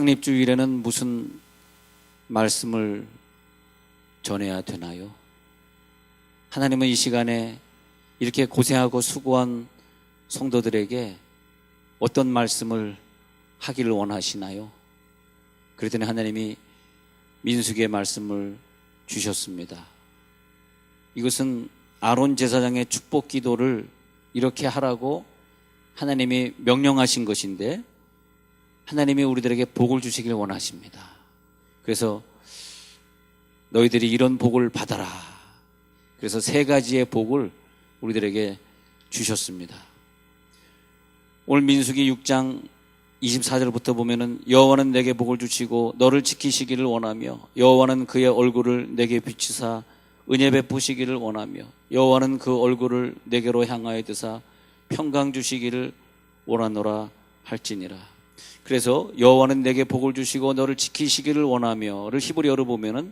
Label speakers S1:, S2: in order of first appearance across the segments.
S1: 창립주일에는 무슨 말씀을 전해야 되나요? 하나님은 이 시간에 이렇게 고생하고 수고한 성도들에게 어떤 말씀을 하기를 원하시나요? 그랬더니 하나님이 민수기의 말씀을 주셨습니다. 이것은 아론 제사장의 축복 기도를 이렇게 하라고 하나님이 명령하신 것인데 하나님이 우리들에게 복을 주시길 원하십니다. 그래서 너희들이 이런 복을 받아라. 그래서 3가지의 복을 우리들에게 주셨습니다. 오늘 민수기 6장 24절부터 보면은 여호와는 내게 복을 주시고 너를 지키시기를 원하며 여호와는 그의 얼굴을 내게 비추사 은혜 베푸시기를 원하며 여호와는 그 얼굴을 내게로 향하여 드사 평강 주시기를 원하노라 할지니라. 그래서 여호와는 내게 복을 주시고 너를 지키시기를 원하며를 히브리어로 보면은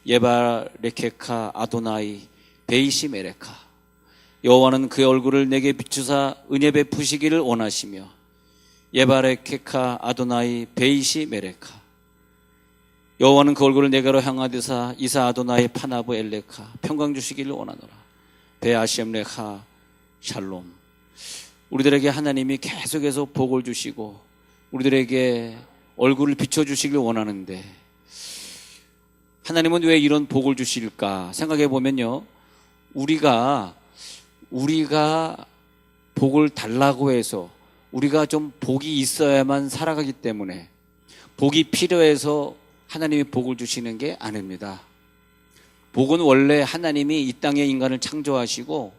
S1: 예바레케카 아도나이 베이시 메레카, 여호와는 그의 얼굴을 내게 비추사 은혜 베푸시기를 원하시며 예바레케카 아도나이 베이시 메레카, 여호와는 그 얼굴을 내게로 향하드사 이사 아도나이 파나브 엘레카 평강 주시기를 원하노라. 베아시엠레카 샬롬. 우리들에게 하나님이 계속해서 복을 주시고 우리들에게 얼굴을 비춰주시길 원하는데 하나님은 왜 이런 복을 주실까 생각해 보면요, 우리가 복을 달라고 해서 우리가 좀 복이 있어야만 살아가기 때문에 복이 필요해서 하나님이 복을 주시는 게 아닙니다. 복은 원래 하나님이 이 땅에 인간을 창조하시고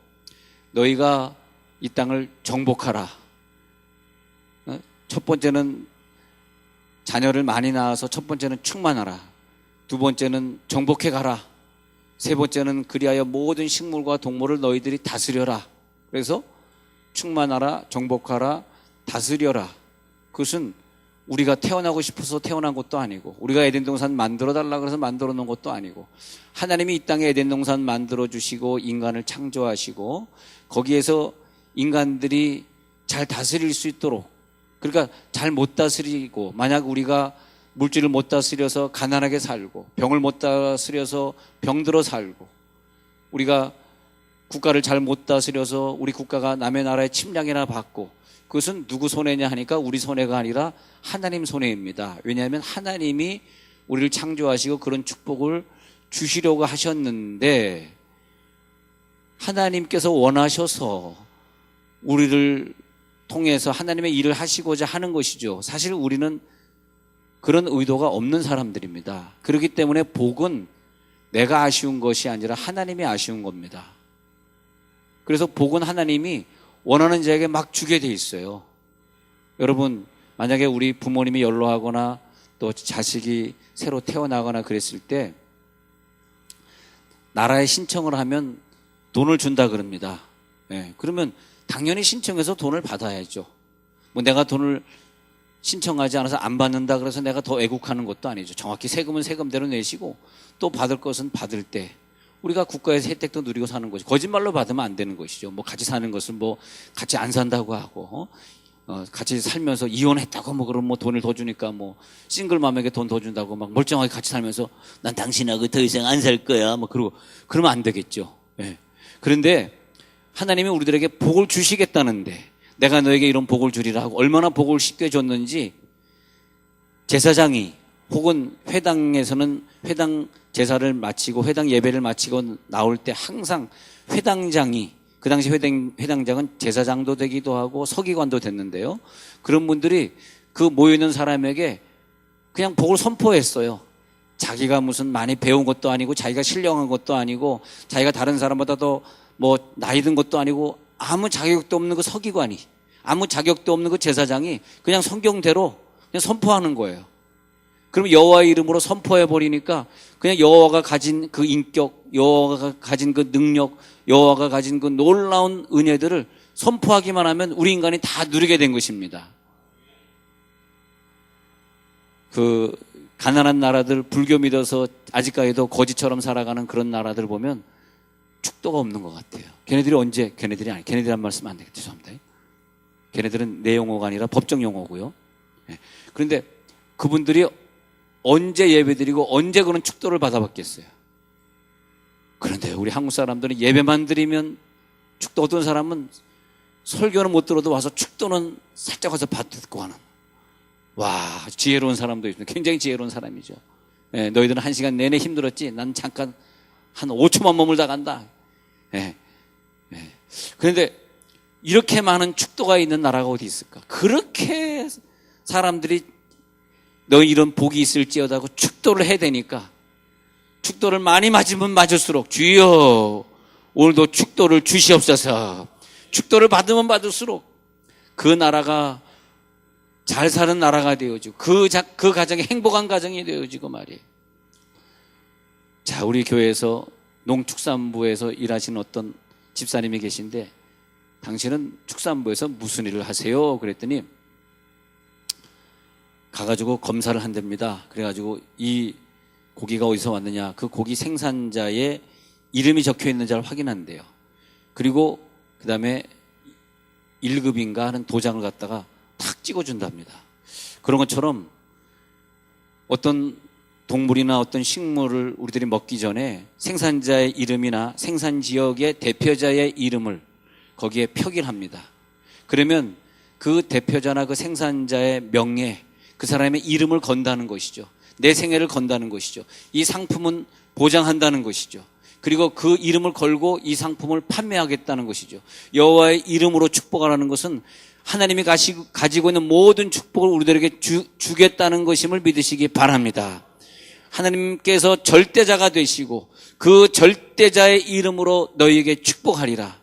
S1: 너희가 이 땅을 정복하라. 첫 번째는 자녀를 많이 낳아서 첫 번째는 충만하라. 두 번째는 정복해 가라. 세 번째는 그리하여 모든 식물과 동물을 너희들이 다스려라. 그래서 충만하라, 정복하라, 다스려라. 그것은 우리가 태어나고 싶어서 태어난 것도 아니고 우리가 에덴 동산 만들어 달라 그래서 만들어 놓은 것도 아니고 하나님이 이 땅에 에덴 동산 만들어 주시고 인간을 창조하시고 거기에서 인간들이 잘 다스릴 수 있도록, 그러니까 잘 못 다스리고 만약 우리가 물질을 못 다스려서 가난하게 살고 병을 못 다스려서 병들어 살고 우리가 국가를 잘 못 다스려서 우리 국가가 남의 나라의 침략이나 받고 그것은 누구 손해냐 하니까 우리 손해가 아니라 하나님 손해입니다. 왜냐하면 하나님이 우리를 창조하시고 그런 축복을 주시려고 하셨는데 하나님께서 원하셔서 우리를 통해서 하나님의 일을 하시고자 하는 것이죠. 사실 우리는 그런 의도가 없는 사람들입니다. 그렇기 때문에 복은 내가 아쉬운 것이 아니라 하나님이 아쉬운 겁니다. 그래서 복은 하나님이 원하는 자에게 막 주게 돼 있어요. 여러분, 만약에 우리 부모님이 연로하거나 또 자식이 새로 태어나거나 그랬을 때 나라에 신청을 하면 돈을 준다 그럽니다. 네, 그러면 당연히 신청해서 돈을 받아야죠. 뭐 내가 돈을 신청하지 않아서 안 받는다 그래서 내가 더 애국하는 것도 아니죠. 정확히 세금은 세금대로 내시고 또 받을 것은 받을 때 우리가 국가에서 혜택도 누리고 사는 것이, 거짓말로 받으면 안 되는 것이죠. 뭐 같이 사는 것을 뭐 같이 안 산다고 하고 같이 살면서 이혼했다고 뭐 그럼 뭐 돈을 더 주니까 뭐 싱글맘에게 돈 더 준다고 막 멀쩡하게 같이 살면서 난 당신하고 더 이상 안 살 거야 뭐 그러고 그러면 안 되겠죠. 네. 그런데 하나님이 우리들에게 복을 주시겠다는데 내가 너에게 이런 복을 주리라 하고 얼마나 복을 쉽게 줬는지 제사장이 혹은 회당에서는 회당 제사를 마치고 회당 예배를 마치고 나올 때 항상 회당장이, 그 당시 회당장은 제사장도 되기도 하고 서기관도 됐는데요, 그런 분들이 그 모여있는 사람에게 그냥 복을 선포했어요. 자기가 무슨 많이 배운 것도 아니고 자기가 신령한 것도 아니고 자기가 다른 사람보다 더 뭐 나이 든 것도 아니고 아무 자격도 없는 그 서기관이, 아무 자격도 없는 그 제사장이 그냥 성경대로 그냥 선포하는 거예요. 그럼 여호와의 이름으로 선포해 버리니까 그냥 여호와가 가진 그 인격, 여호와가 가진 그 능력, 여호와가 가진 그 놀라운 은혜들을 선포하기만 하면 우리 인간이 다 누리게 된 것입니다. 그 가난한 나라들, 불교 믿어서 아직까지도 거지처럼 살아가는 그런 나라들 보면 축도가 없는 것 같아요. 걔네들이란 말씀 안 되겠죠. 죄송합니다. 걔네들은 내 용어가 아니라 법정 용어고요. 그런데 그분들이 언제 예배드리고 언제 그런 축도를 받아봤겠어요. 그런데 우리 한국 사람들은 예배만 드리면 축도, 어떤 사람은 설교는 못 들어도 와서 축도는 살짝 와서 받고 가는, 와, 지혜로운 사람도 있습니다. 굉장히 지혜로운 사람이죠. 예, 너희들은 1시간 내내 힘들었지 난 잠깐 한 5초만 머물다 간다. 예, 예. 그런데 이렇게 많은 축도가 있는 나라가 어디 있을까? 그렇게 사람들이 너희 이런 복이 있을지어다고 축도를 해야 되니까, 축도를 많이 맞으면 맞을수록 주여 오늘도 축도를 주시옵소서, 축도를 받으면 받을수록 그 나라가 잘 사는 나라가 되어지고 그 가정이 행복한 가정이 되어지고 말이에요. 자, 우리 교회에서 농축산부에서 일하시는 어떤 집사님이 계신데, 당신은 축산부에서 무슨 일을 하세요? 그랬더니 가가지고 검사를 한답니다. 그래가지고 이 고기가 어디서 왔느냐, 그 고기 생산자의 이름이 적혀 있는 자를 확인한대요. 그리고 그 다음에 1급인가 하는 도장을 갖다가 탁 찍어준답니다. 그런 것처럼 어떤 동물이나 어떤 식물을 우리들이 먹기 전에 생산자의 이름이나 생산 지역의 대표자의 이름을 거기에 표기합니다. 그러면 그 대표자나 그 생산자의 명예, 그 사람의 이름을 건다는 것이죠. 내 생애를 건다는 것이죠. 이 상품은 보장한다는 것이죠. 그리고 그 이름을 걸고 이 상품을 판매하겠다는 것이죠. 여호와의 이름으로 축복하라는 것은 하나님이 가지고 있는 모든 축복을 우리들에게 주겠다는 것임을 믿으시기 바랍니다. 하나님께서 절대자가 되시고 그 절대자의 이름으로 너희에게 축복하리라.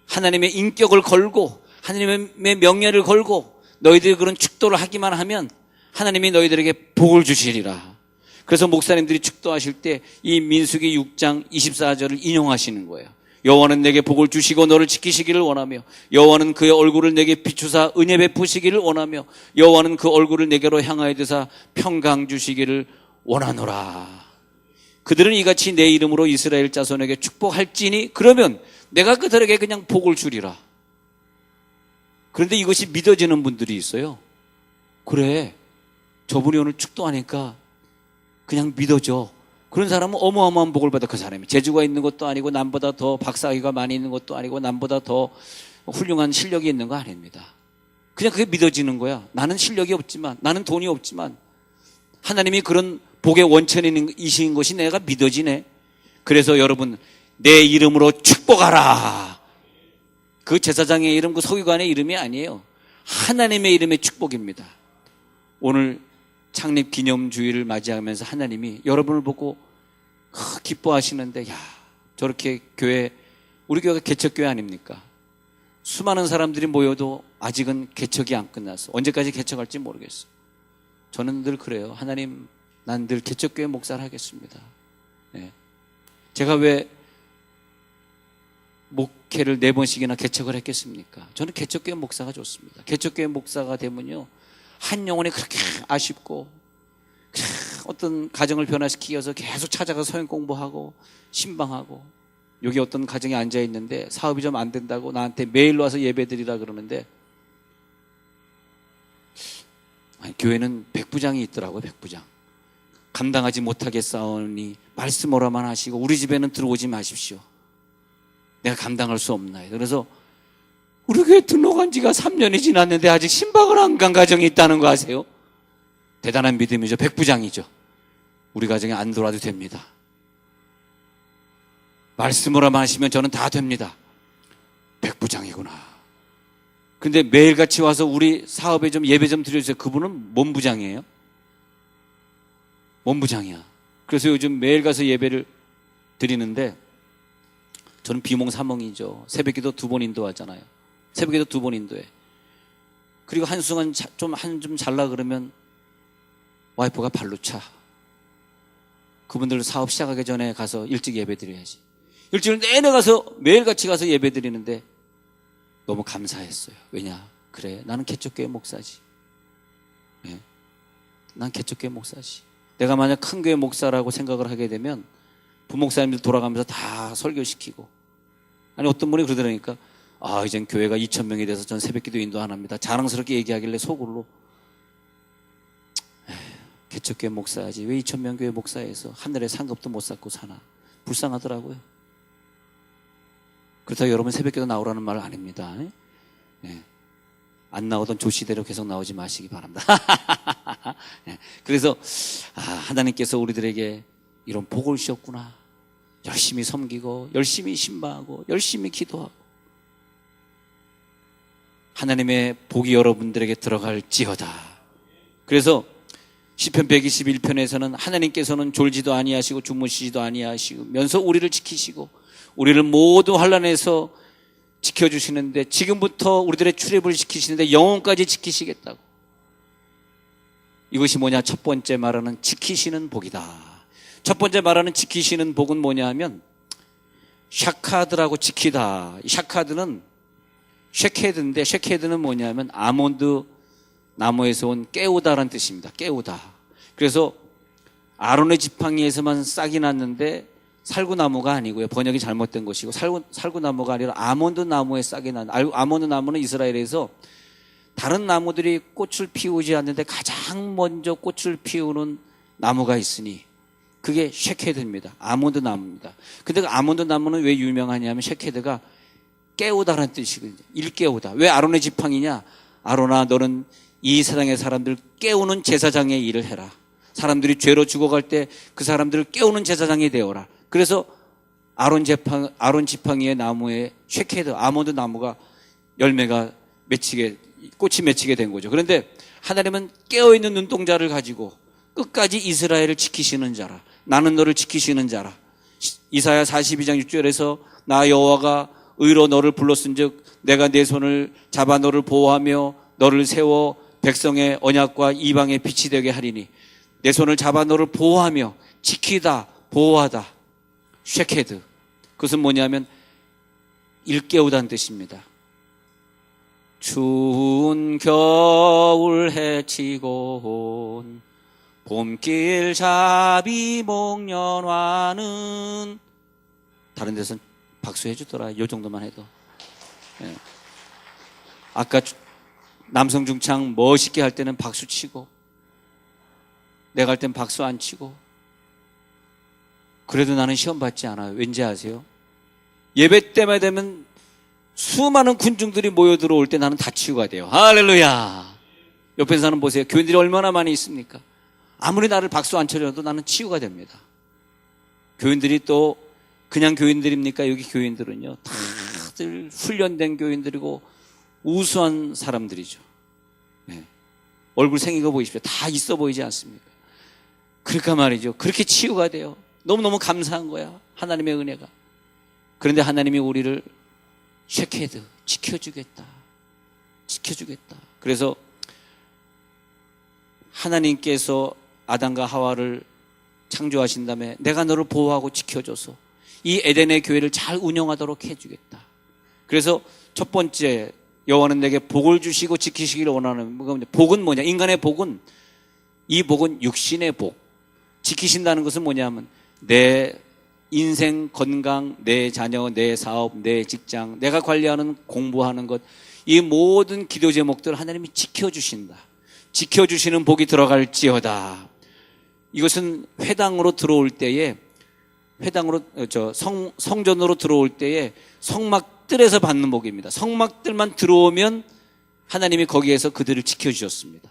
S1: 하나님의 인격을 걸고 하나님의 명예를 걸고 너희들이 그런 축도를 하기만 하면 하나님이 너희들에게 복을 주시리라. 그래서 목사님들이 축도하실 때 이 민수기 6장 24절을 인용하시는 거예요. 여호와는 내게 복을 주시고 너를 지키시기를 원하며, 여호와는 그의 얼굴을 내게 비추사 은혜 베푸시기를 원하며, 여호와는 그 얼굴을 내게로 향하여 드사 평강 주시기를 원하노라. 그들은 이같이 내 이름으로 이스라엘 자손에게 축복할지니 그러면 내가 그들에게 그냥 복을 주리라. 그런데 이것이 믿어지는 분들이 있어요. 그래, 저분이 오늘 축도하니까 그냥 믿어져. 그런 사람은 어마어마한 복을 받아. 그 사람이 재주가 있는 것도 아니고 남보다 더 박사학위가 많이 있는 것도 아니고 남보다 더 훌륭한 실력이 있는 거 아닙니다. 그냥 그게 믿어지는 거야. 나는 실력이 없지만, 나는 돈이 없지만 하나님이 그런 복의 원천이신 것이 내가 믿어지네. 그래서 여러분, 내 이름으로 축복하라. 그 제사장의 이름, 그 서기관의 이름이 아니에요. 하나님의 이름의 축복입니다. 오늘 창립 기념주의를 맞이하면서 하나님이 여러분을 보고 기뻐하시는데, 야, 저렇게 교회, 우리 교회가 개척교회 아닙니까? 수많은 사람들이 모여도 아직은 개척이 안 끝났어. 언제까지 개척할지 모르겠어. 저는 늘 그래요. 하나님, 난 늘 개척교회 목사를 하겠습니다. 네. 제가 왜 목회를 4번씩이나 개척을 했겠습니까? 저는 개척교회 목사가 좋습니다. 개척교회 목사가 되면요, 한 영혼이 그렇게 아쉽고 어떤 가정을 변화시키기 위해서 계속 찾아가서 서영 공부하고 신방하고, 여기 어떤 가정에 앉아있는데 사업이 좀 안 된다고 나한테 매일 와서 예배드리라 그러는데, 아니, 교회는 백부장이 있더라고요. 백부장. 감당하지 못하겠사오니 말씀으로만 하시고 우리 집에는 들어오지 마십시오. 내가 감당할 수 없나요? 그래서 우리 교회 등록한 지가 3년이 지났는데 아직 신방을 안 간 가정이 있다는 거 아세요? 대단한 믿음이죠. 백부장이죠. 우리 가정에 안 들어와도 됩니다. 말씀으로만 하시면 저는 다 됩니다. 백부장이구나. 근데 매일같이 와서 우리 사업에 좀 예배 좀 드려주세요. 그분은 뭔 부장이에요? 뭔 부장이야. 그래서 요즘 매일 가서 예배를 드리는데, 저는 비몽사몽이죠. 새벽기도 2번 인도하잖아요. 새벽에도 2번 인도해. 그리고 한순간 좀 잘라 그러면 와이프가 발로 차. 그분들 사업 시작하기 전에 가서 일찍 예배 드려야지. 일주일 내내 가서 매일같이 가서 예배 드리는데 너무 감사했어요. 왜냐? 그래, 나는 개척교회 목사지. 네. 난 개척교회 목사지. 내가 만약 큰 교회 목사라고 생각을 하게 되면 부목사님들 돌아가면서 다 설교시키고, 아니 어떤 분이 그러더라니까, 아, 이젠 교회가 2,000명이 돼서 전 새벽기도 인도 안 합니다. 자랑스럽게 얘기하길래 속으로, 개척교회 목사야지 왜 이천명교회 목사에서 하늘에 상급도 못 쌓고 사나. 불쌍하더라고요. 그렇다고 여러분 새벽기도 나오라는 말 아닙니다. 네. 안 나오던 조시대로 계속 나오지 마시기 바랍니다. 네. 그래서 하나님께서 우리들에게 이런 복을 주셨구나. 열심히 섬기고 열심히 신방하고 열심히 기도하고 하나님의 복이 여러분들에게 들어갈지어다. 그래서 시편 121편에서는 하나님께서는 졸지도 아니하시고 주무시지도 아니하시면서 우리를 지키시고 우리를 모두 환난에서 지켜주시는데 지금부터 우리들의 출애굽을 지키시는데 영혼까지 지키시겠다고. 이것이 뭐냐? 첫 번째 말하는 지키시는 복이다. 첫 번째 말하는 지키시는 복은 뭐냐 하면 샤카드라고 지키다. 샤카드는 쉐케드인데 쉐케드는 뭐냐면 아몬드 나무에서 온 깨우다라는 뜻입니다. 깨우다. 그래서 아론의 지팡이에서만 싹이 났는데 살구나무가 아니고요. 번역이 잘못된 것이고 살구나무가 아니라 아몬드 나무에 싹이 난. 아몬드 나무는 이스라엘에서 다른 나무들이 꽃을 피우지 않는데 가장 먼저 꽃을 피우는 나무가 있으니 그게 쉐케드입니다. 아몬드 나무입니다. 근데 그 아몬드 나무는 왜 유명하냐면 쉐케드가 깨우다라는 뜻이거든요. 일깨우다. 왜 아론의 지팡이냐? 아론아 너는 이 세상의 사람들 깨우는 제사장의 일을 해라. 사람들이 죄로 죽어갈 때 그 사람들을 깨우는 제사장이 되어라. 그래서 아론 지팡이의 나무에 쉐케드 아몬드 나무가 열매가 꽃이 맺히게 된 거죠. 그런데 하나님은 깨어있는 눈동자를 가지고 끝까지 이스라엘을 지키시는 자라. 나는 너를 지키시는 자라. 이사야 42장 6절에서 나 여호와가 의로 너를 불렀은즉 내가 내 손을 잡아 너를 보호하며 너를 세워 백성의 언약과 이방의 빛이 되게 하리니 내 손을 잡아 너를 보호하며 지키다 보호하다. 쉐케드. 그것은 뭐냐면 일깨우다는 뜻입니다. 추운 겨울 해치곤 봄길 잡이 목련화는 다른 데서는 박수해 주더라. 요 정도만 해도. 네. 아까 남성 중창 멋있게 할 때는 박수 치고 내가 할 땐 박수 안 치고 그래도 나는 시험 받지 않아요. 왠지 아세요? 예배 때만 되면 수많은 군중들이 모여 들어올 때 나는 다 치유가 돼요. 할렐루야. 옆에 사람 보세요. 교인들이 얼마나 많이 있습니까? 아무리 나를 박수 안 쳐줘도 나는 치유가 됩니다. 교인들이 또 그냥 교인들입니까? 여기 교인들은요 다들 훈련된 교인들이고 우수한 사람들이죠. 네. 얼굴 생긴 거 보이십시오. 다 있어 보이지 않습니까? 그러니까 말이죠. 그렇게 치유가 돼요. 너무너무 감사한 거야. 하나님의 은혜가. 그런데 하나님이 우리를 쉐케드 지켜주겠다. 그래서 하나님께서 아담과 하와를 창조하신 다음에 내가 너를 보호하고 지켜줘서 이 에덴의 교회를 잘 운영하도록 해주겠다. 그래서 첫 번째 여호와는 내게 복을 주시고 지키시기를 원하는 복은 뭐냐? 인간의 복은 이 복은 육신의 복. 지키신다는 것은 뭐냐면 내 인생 건강, 내 자녀, 내 사업, 내 직장, 내가 관리하는 공부하는 것, 이 모든 기도 제목들 하나님이 지켜주신다. 지켜주시는 복이 들어갈지어다. 이것은 회당으로 들어올 때에 성전으로 들어올 때에 성막들에서 받는 복입니다. 성막들만 들어오면 하나님이 거기에서 그들을 지켜주셨습니다.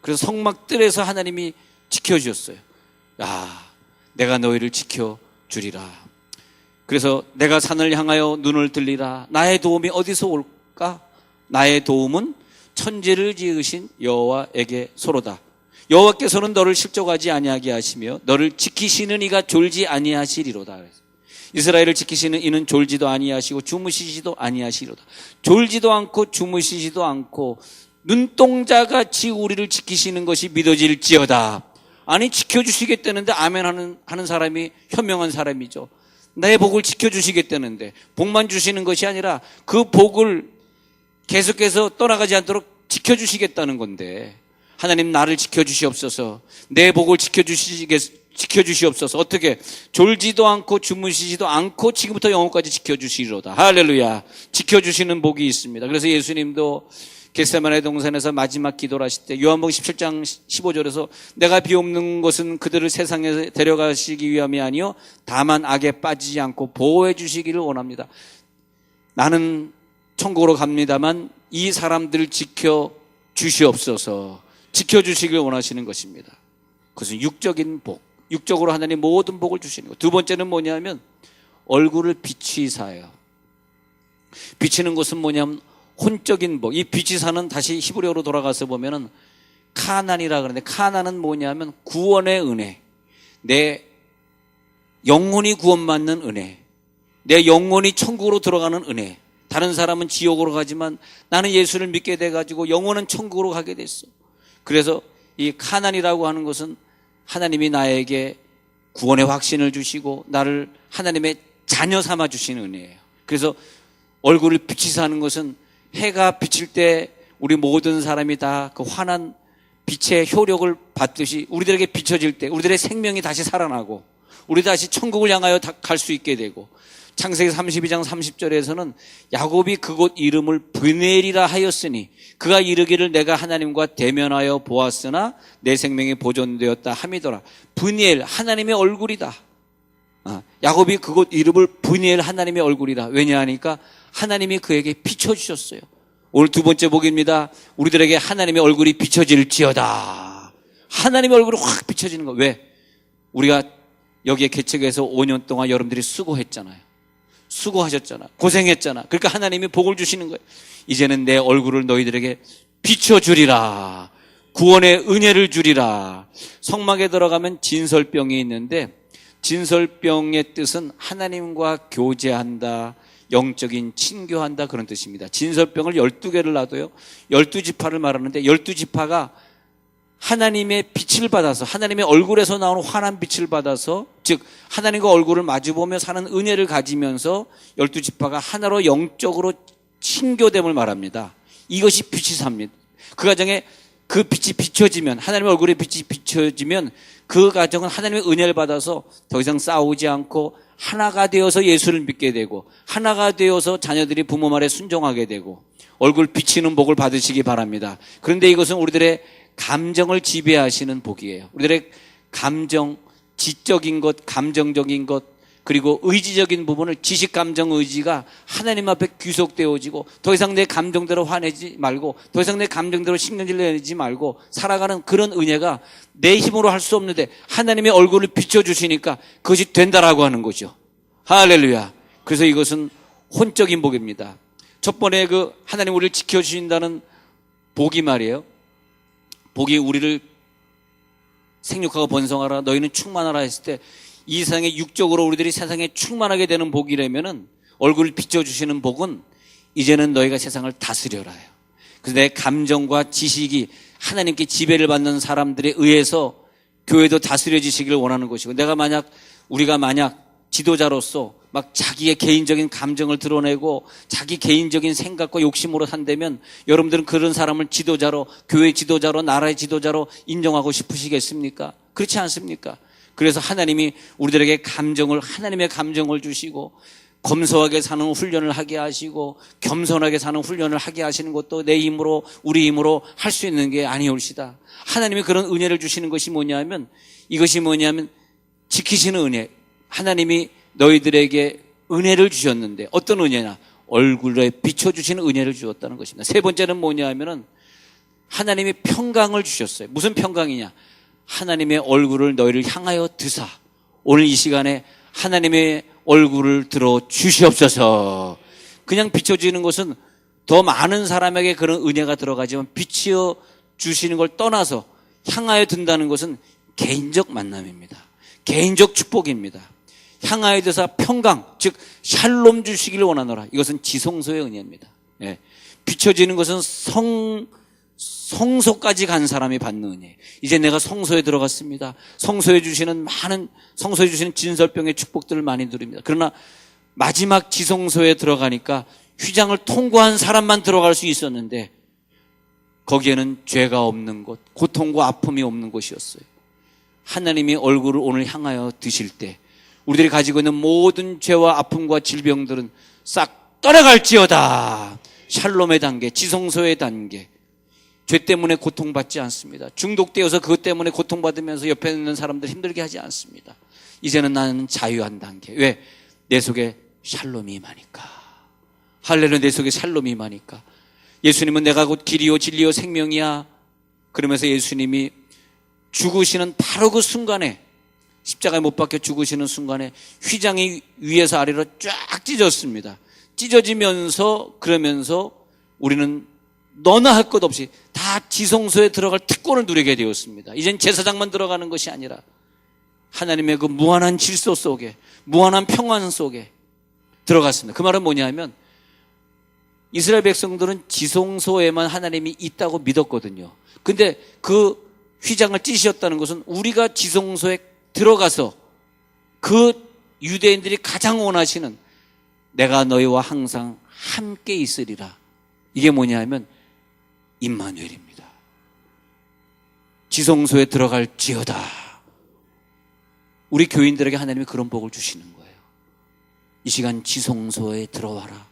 S1: 그래서 성막들에서 하나님이 지켜주셨어요. 내가 너희를 지켜주리라. 그래서 내가 산을 향하여 눈을 들리라. 나의 도움이 어디서 올까? 나의 도움은 천지를 지으신 여호와에게 소로다. 여호와께서는 너를 실족하지 아니하게 하시며 너를 지키시는 이가 졸지 아니하시리로다. 이스라엘을 지키시는 이는 졸지도 아니하시고 주무시지도 아니하시리로다. 졸지도 않고 주무시지도 않고 눈동자같이 우리를 지키시는 것이 믿어질지어다. 아니 지켜주시겠다는데 아멘 하는 사람이 현명한 사람이죠. 내 복을 지켜주시겠다는데 복만 주시는 것이 아니라 그 복을 계속해서 떠나가지 않도록 지켜주시겠다는 건데 하나님 나를 지켜주시옵소서. 내 복을 지켜주시옵소서. 어떻게? 졸지도 않고 주무시지도 않고 지금부터 영혼까지 지켜주시리로다. 할렐루야. 지켜주시는 복이 있습니다. 그래서 예수님도 겟세마네 동산에서 마지막 기도를 하실 때 요한복음 17장 15절에서 내가 비옵는 것은 그들을 세상에 데려가시기 위함이 아니요 다만 악에 빠지지 않고 보호해 주시기를 원합니다. 나는 천국으로 갑니다만 이 사람들을 지켜 주시옵소서. 지켜주시길 원하시는 것입니다. 그것은 육적인 복, 육적으로 하나님 모든 복을 주시는 것. 두 번째는 뭐냐면 얼굴을 비치사요. 비치는 것은 뭐냐면 혼적인 복. 이 비치사는 다시 히브리어로 돌아가서 보면은 카난이라 그러는데, 카난은 뭐냐면 구원의 은혜, 내 영혼이 구원받는 은혜, 내 영혼이 천국으로 들어가는 은혜. 다른 사람은 지옥으로 가지만 나는 예수를 믿게 돼가지고 영혼은 천국으로 가게 됐어. 그래서 이 카난이라고 하는 것은 하나님이 나에게 구원의 확신을 주시고 나를 하나님의 자녀 삼아 주시는 은혜예요. 그래서 얼굴을 비치사 하는 것은 해가 비칠 때 우리 모든 사람이 다 그 환한 빛의 효력을 받듯이 우리들에게 비춰질 때 우리들의 생명이 다시 살아나고 우리 다시 천국을 향하여 갈 수 있게 되고, 창세기 32장 30절에서는 야곱이 그곳 이름을 브넬이라 하였으니 그가 이르기를 내가 하나님과 대면하여 보았으나 내 생명이 보존되었다 함이더라. 브넬, 하나님의 얼굴이다. 야곱이 그곳 이름을 브넬, 하나님의 얼굴이다. 왜냐하니까 하나님이 그에게 비춰주셨어요. 오늘 두 번째 복입니다. 우리들에게 하나님의 얼굴이 비춰질지어다. 하나님의 얼굴이 확 비춰지는 거. 왜? 우리가 여기에 개척해서 5년 동안 여러분들이 수고했잖아요. 수고하셨잖아. 고생했잖아. 그러니까 하나님이 복을 주시는 거예요. 이제는 내 얼굴을 너희들에게 비춰주리라. 구원의 은혜를 주리라. 성막에 들어가면 진설병이 있는데, 진설병의 뜻은 하나님과 교제한다, 영적인 친교한다, 그런 뜻입니다. 진설병을 12개를 놔둬요. 12지파를 말하는데 12지파가 하나님의 빛을 받아서, 하나님의 얼굴에서 나오는 환한 빛을 받아서, 즉 하나님과 얼굴을 마주보며 사는 은혜를 가지면서 12지파가 하나로 영적으로 친교됨을 말합니다. 이것이 빛이 삽니다. 그 가정에 그 빛이 비춰지면, 하나님의 얼굴에 빛이 비춰지면 그 가정은 하나님의 은혜를 받아서 더 이상 싸우지 않고 하나가 되어서 예수를 믿게 되고, 하나가 되어서 자녀들이 부모 말에 순종하게 되고, 얼굴 비치는 복을 받으시기 바랍니다. 그런데 이것은 우리들의 감정을 지배하시는 복이에요. 우리들의 감정, 지적인 것, 감정적인 것, 그리고 의지적인 부분을, 지식, 감정, 의지가 하나님 앞에 귀속되어지고 더 이상 내 감정대로 화내지 말고 더 이상 내 감정대로 신경질 내지 말고 살아가는 그런 은혜가 내 힘으로 할 수 없는데 하나님의 얼굴을 비춰주시니까 그것이 된다라고 하는 거죠. 할렐루야. 그래서 이것은 혼적인 복입니다. 첫 번에 그 하나님 우리를 지켜주신다는 복이 말이에요. 복이 우리를 생육하고 번성하라, 너희는 충만하라 했을 때 이 세상에 육적으로 우리들이 세상에 충만하게 되는 복이라면은, 얼굴을 비춰주시는 복은 이제는 너희가 세상을 다스려라요. 그래서 내 감정과 지식이 하나님께 지배를 받는 사람들에 의해서 교회도 다스려지시기를 원하는 것이고, 우리가 만약 지도자로서 막 자기의 개인적인 감정을 드러내고 자기 개인적인 생각과 욕심으로 산다면 여러분들은 그런 사람을 지도자로, 교회 지도자로, 나라의 지도자로 인정하고 싶으시겠습니까? 그렇지 않습니까? 그래서 하나님이 우리들에게 하나님의 감정을 주시고 검소하게 사는 훈련을 하게 하시고 겸손하게 사는 훈련을 하게 하시는 것도 내 힘으로, 우리 힘으로 할 수 있는 게 아니올시다. 하나님이 그런 은혜를 주시는 것이 뭐냐면, 이것이 뭐냐면 지키시는 은혜. 하나님이 너희들에게 은혜를 주셨는데, 어떤 은혜냐? 얼굴에 비춰주시는 은혜를 주었다는 것입니다. 세 번째는 뭐냐 하면은 하나님이 평강을 주셨어요. 무슨 평강이냐? 하나님의 얼굴을 너희를 향하여 드사. 오늘 이 시간에 하나님의 얼굴을 들어 주시옵소서. 그냥 비춰지는 것은 더 많은 사람에게 그런 은혜가 들어가지만, 비추어 주시는 걸 떠나서 향하여 든다는 것은 개인적 만남입니다. 개인적 축복입니다. 향하여 드사 평강, 즉 샬롬 주시기를 원하노라. 이것은 지성소의 은혜입니다. 예. 비춰지는 것은 성소까지 간 사람이 받는 은혜. 이제 내가 성소에 들어갔습니다. 성소에 주시는 진설병의 축복들을 많이 누립니다. 그러나 마지막 지성소에 들어가니까 휘장을 통과한 사람만 들어갈 수 있었는데, 거기에는 죄가 없는 곳, 고통과 아픔이 없는 곳이었어요. 하나님이 얼굴을 오늘 향하여 드실 때 우리들이 가지고 있는 모든 죄와 아픔과 질병들은 싹 떠나갈지어다. 샬롬의 단계, 지성소의 단계. 죄 때문에 고통받지 않습니다. 중독되어서 그것 때문에 고통받으면서 옆에 있는 사람들 힘들게 하지 않습니다. 이제는 나는 자유한 단계. 왜? 내 속에 샬롬이 임하니까. 할렐루야, 내 속에 샬롬이 임하니까. 예수님은 내가 곧 길이요 진리요 생명이야. 그러면서 예수님이 죽으시는 바로 그 순간에, 십자가에 못 박혀 죽으시는 순간에 휘장이 위에서 아래로 쫙 찢어졌습니다. 찢어지면서, 그러면서 우리는 너나 할 것 없이 다 지성소에 들어갈 특권을 누리게 되었습니다. 이젠 제사장만 들어가는 것이 아니라 하나님의 그 무한한 질서 속에, 무한한 평안 속에 들어갔습니다. 그 말은 뭐냐면 이스라엘 백성들은 지성소에만 하나님이 있다고 믿었거든요. 근데 그 휘장을 찢으셨다는 것은 우리가 지성소에 들어가서 그 유대인들이 가장 원하시는 내가 너희와 항상 함께 있으리라. 이게 뭐냐면 임마누엘입니다. 지성소에 들어갈지어다. 우리 교인들에게 하나님이 그런 복을 주시는 거예요. 이 시간 지성소에 들어와라.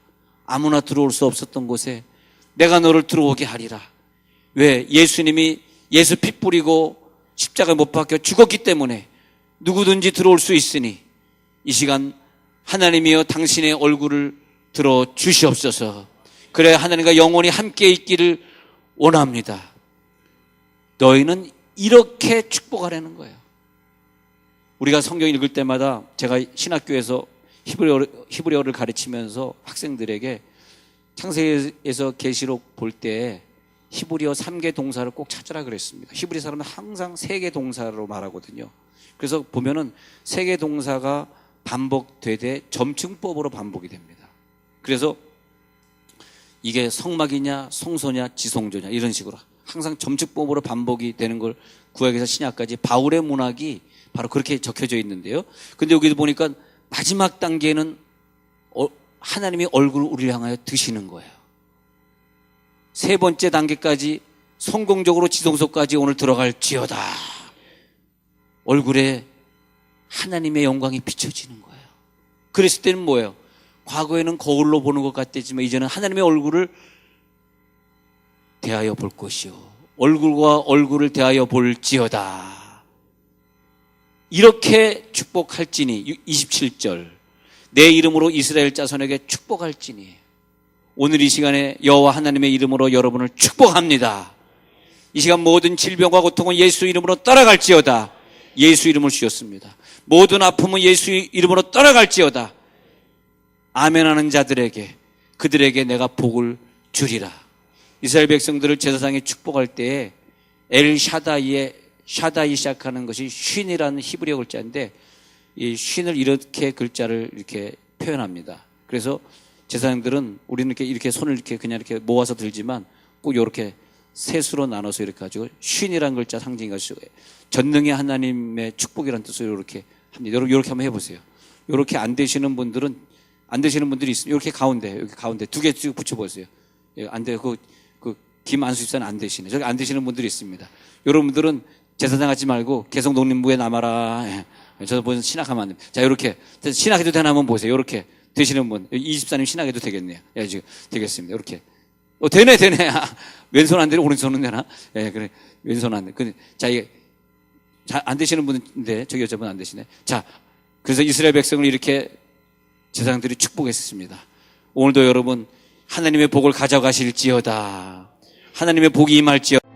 S1: 아무나 들어올 수 없었던 곳에 내가 너를 들어오게 하리라. 왜? 예수님이 예수 피 뿌리고 십자가에 못 박혀 죽었기 때문에 누구든지 들어올 수 있으니 이 시간 하나님이여 당신의 얼굴을 들어 주시옵소서. 그래 하나님과 영원히 함께 있기를 원합니다. 너희는 이렇게 축복하라는 거예요. 우리가 성경 읽을 때마다 제가 신학교에서 히브리어를 가르치면서 학생들에게 창세기에서 계시록 볼 때 히브리어 3개 동사를 꼭 찾으라 그랬습니다. 히브리 사람은 항상 3개 동사로 말하거든요. 그래서 보면은 3개 동사가 반복되되 점층법으로 반복이 됩니다. 그래서 이게 성막이냐 성소냐 지성소냐 이런 식으로 항상 점층법으로 반복이 되는 걸 구약에서 신약까지 바울의 문학이 바로 그렇게 적혀져 있는데요. 근데 여기도 보니까 마지막 단계는 하나님이 얼굴을 우리를 향하여 드시는 거예요. 3번째 단계까지 성공적으로 지성소까지 오늘 들어갈지어다. 얼굴에 하나님의 영광이 비춰지는 거예요. 그랬을 때는 뭐예요? 과거에는 거울로 보는 것 같았지만 이제는 하나님의 얼굴을 대하여 볼 것이요. 얼굴과 얼굴을 대하여 볼지어다. 이렇게 축복할지니 27절 내 이름으로 이스라엘 자손에게 축복할지니 오늘 이 시간에 여호와 하나님의 이름으로 여러분을 축복합니다. 이 시간 모든 질병과 고통은 예수 이름으로 떠나갈지어다. 예수 이름을 주셨습니다. 모든 아픔은 예수 이름으로 떠나갈지어다. 아멘하는 자들에게 그들에게 내가 복을 주리라. 이스라엘 백성들을 제사장이 축복할 때에 엘 샤다이 시작하는 것이 쉰이라는 히브리어 글자인데 이 쉰을 이렇게 글자를 이렇게 표현합니다. 그래서 제사장들은 우리는 이렇게 손을 이렇게 그냥 이렇게 모아서 들지만 꼭 이렇게 셋으로 나눠서 이렇게 가지고 쉰이라는 글자 상징이 가지고 전능의 하나님의 축복이라는 뜻으로 이렇게 합니다. 이렇게 한번 해보세요. 이렇게 안 되시는 분들이 있으면 이렇게 가운데 여기 가운데 2개 쭉 붙여보세요. 안 돼요. 그 김안수 집사는 안 되시네. 저기 안 되시는 분들이 있습니다. 여러분들은 제사장 하지 말고 계속 농림부에 남아라. 저도 보면 신학하면 안 됩니다. 자, 이렇게 신학해도 되나 한번 보세요. 이렇게 되시는 분, 이 집사님 신학해도 되겠네요. 예, 지금 되겠습니다. 이렇게. 되네. 왼손 안 되나 오른손은 되나? 예, 그래. 왼손 안 돼. 자, 이게 잘 안 되시는 분인데 저기 여자분 안 되시네. 자, 그래서 이스라엘 백성을 이렇게 제사장들이 축복했습니다. 오늘도 여러분 하나님의 복을 가져가실지어다. 하나님의 복이 임할지어다.